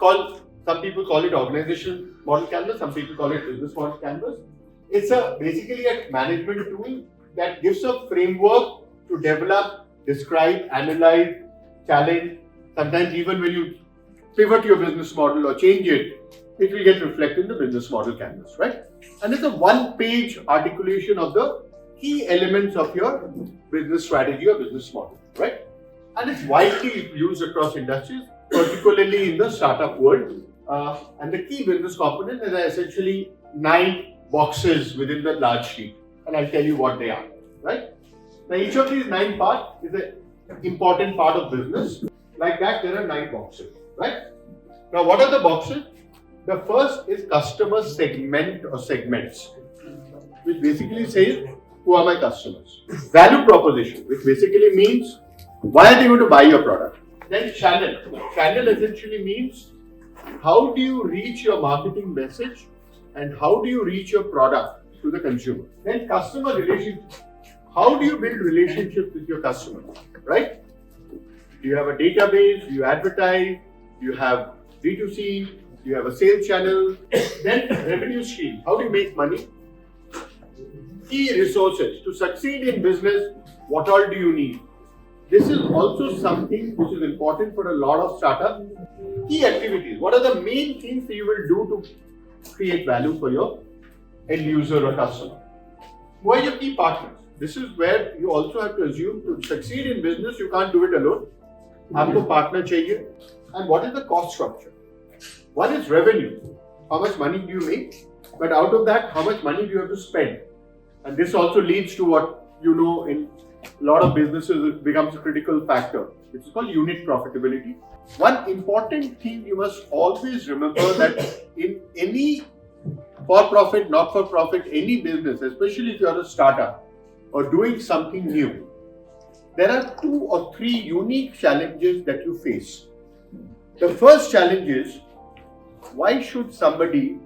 some people call it organization model canvas, some people call it business model canvas. It's basically a management tool that gives a framework to develop, describe, analyze, challenge. Sometimes even when you pivot your business model or change it, it will get reflected in the business model canvas, right? And it's a one-page articulation of the key elements of your business strategy or business model, right? And it's widely used across industries, particularly in the startup world. And the key business components are essentially 9 boxes within the large sheet. And I'll tell you what they are, right? Now, each of these 9 parts is an important part of business. Like that, there are 9 boxes, right? Now, what are the boxes? The first is customer segment or segments, which basically says, who are my customers? Value proposition, which basically means, why are they going to buy your product? Then channel. Channel essentially means, how do you reach your marketing message and how do you reach your product to the consumer? Then customer relationship. How do you build relationships with your customers, right? Do you have a database? Do you advertise? Do you have B2C? Do you have a sales channel? Then revenue stream. How do you make money? Key resources. To succeed in business, what all do you need? This is also something which is important for a lot of startups. Key activities. What are the main things that you will do to create value for your end user or customer? Who are your key partners? This is where you also have to assume to succeed in business, you can't do it alone. आपको partner चाहिए. And what is the cost structure? One is revenue. How much money do you make? But out of that, how much money do you have to spend? And this also leads to what you know in a lot of businesses it becomes a critical factor, which is called unit profitability. One important thing you must always remember that in any for-profit, not-for-profit, any business, especially if you are a startup or doing something new, there are 2 or 3 unique challenges that you face. The first challenge is, why should somebody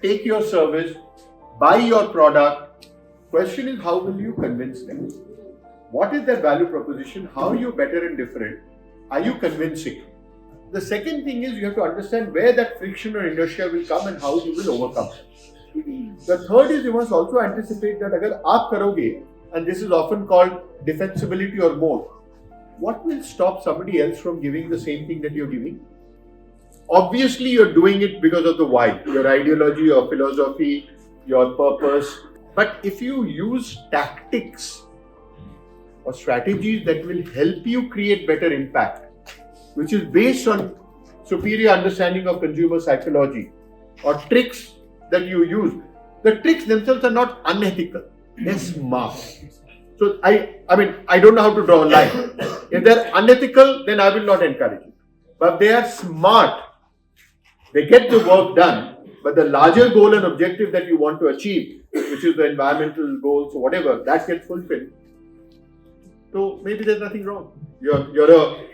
take your service, buy your product? Question is, how will you convince them? What is their value proposition? How are you better and different? Are you convincing? The second thing is you have to understand where that friction or inertia will come and how you will overcome it. The third is you must also anticipate that agar aap karoge, and this is often called defensibility or moat, what will stop somebody else from giving the same thing that you're giving? Obviously, you're doing it because of the why, your ideology, your philosophy, your purpose. But if you use tactics or strategies that will help you create better impact, which is based on superior understanding of consumer psychology or tricks that you use, the tricks themselves are not unethical, they're smart. So I don't know how to draw a line. If they're unethical, then I will not encourage it. But they are smart. They get the work done, but the larger goal and objective that you want to achieve, which is the environmental goals or whatever, that gets fulfilled. So maybe there's nothing wrong. You're a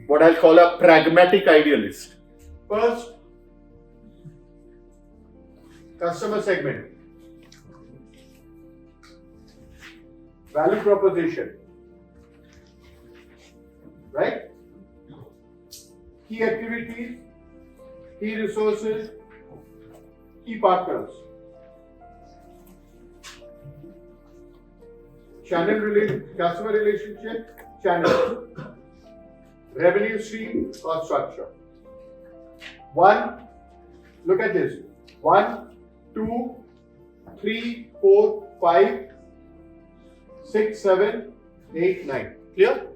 what I'll call a pragmatic idealist. First, customer segment. Value proposition. Right? Key activities, key resources, key partners. Customer relationship, channel. Revenue stream, cost structure. 1, look at this. 1, 2, 3, 4, 5, 6, 7, 8, 9. Clear?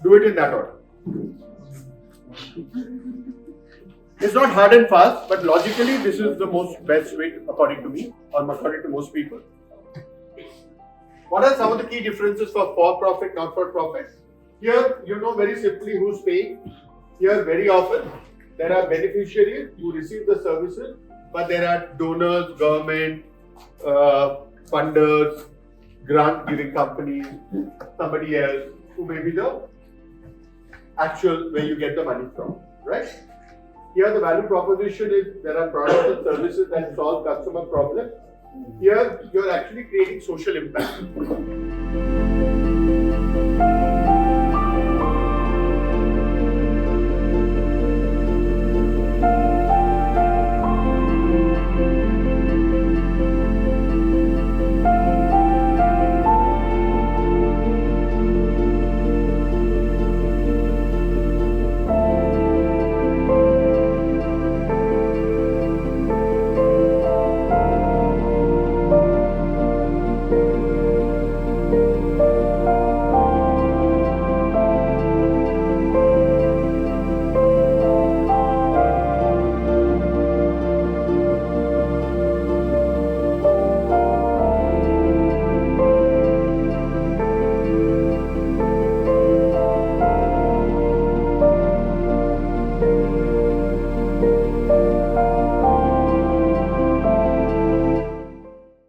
Do it in that order. It's not hard and fast, but logically this is the most best way according to me or according to most people. What are some of the key differences for-profit, not-for-profit? Here, you know very simply who's paying. Here, very often, there are beneficiaries who receive the services, but there are donors, government, funders, grant-giving companies, somebody else who may be the actual where you get the money from, right? Here, the value proposition is there are products and services that solve customer problems. Here, you're actually creating social impact.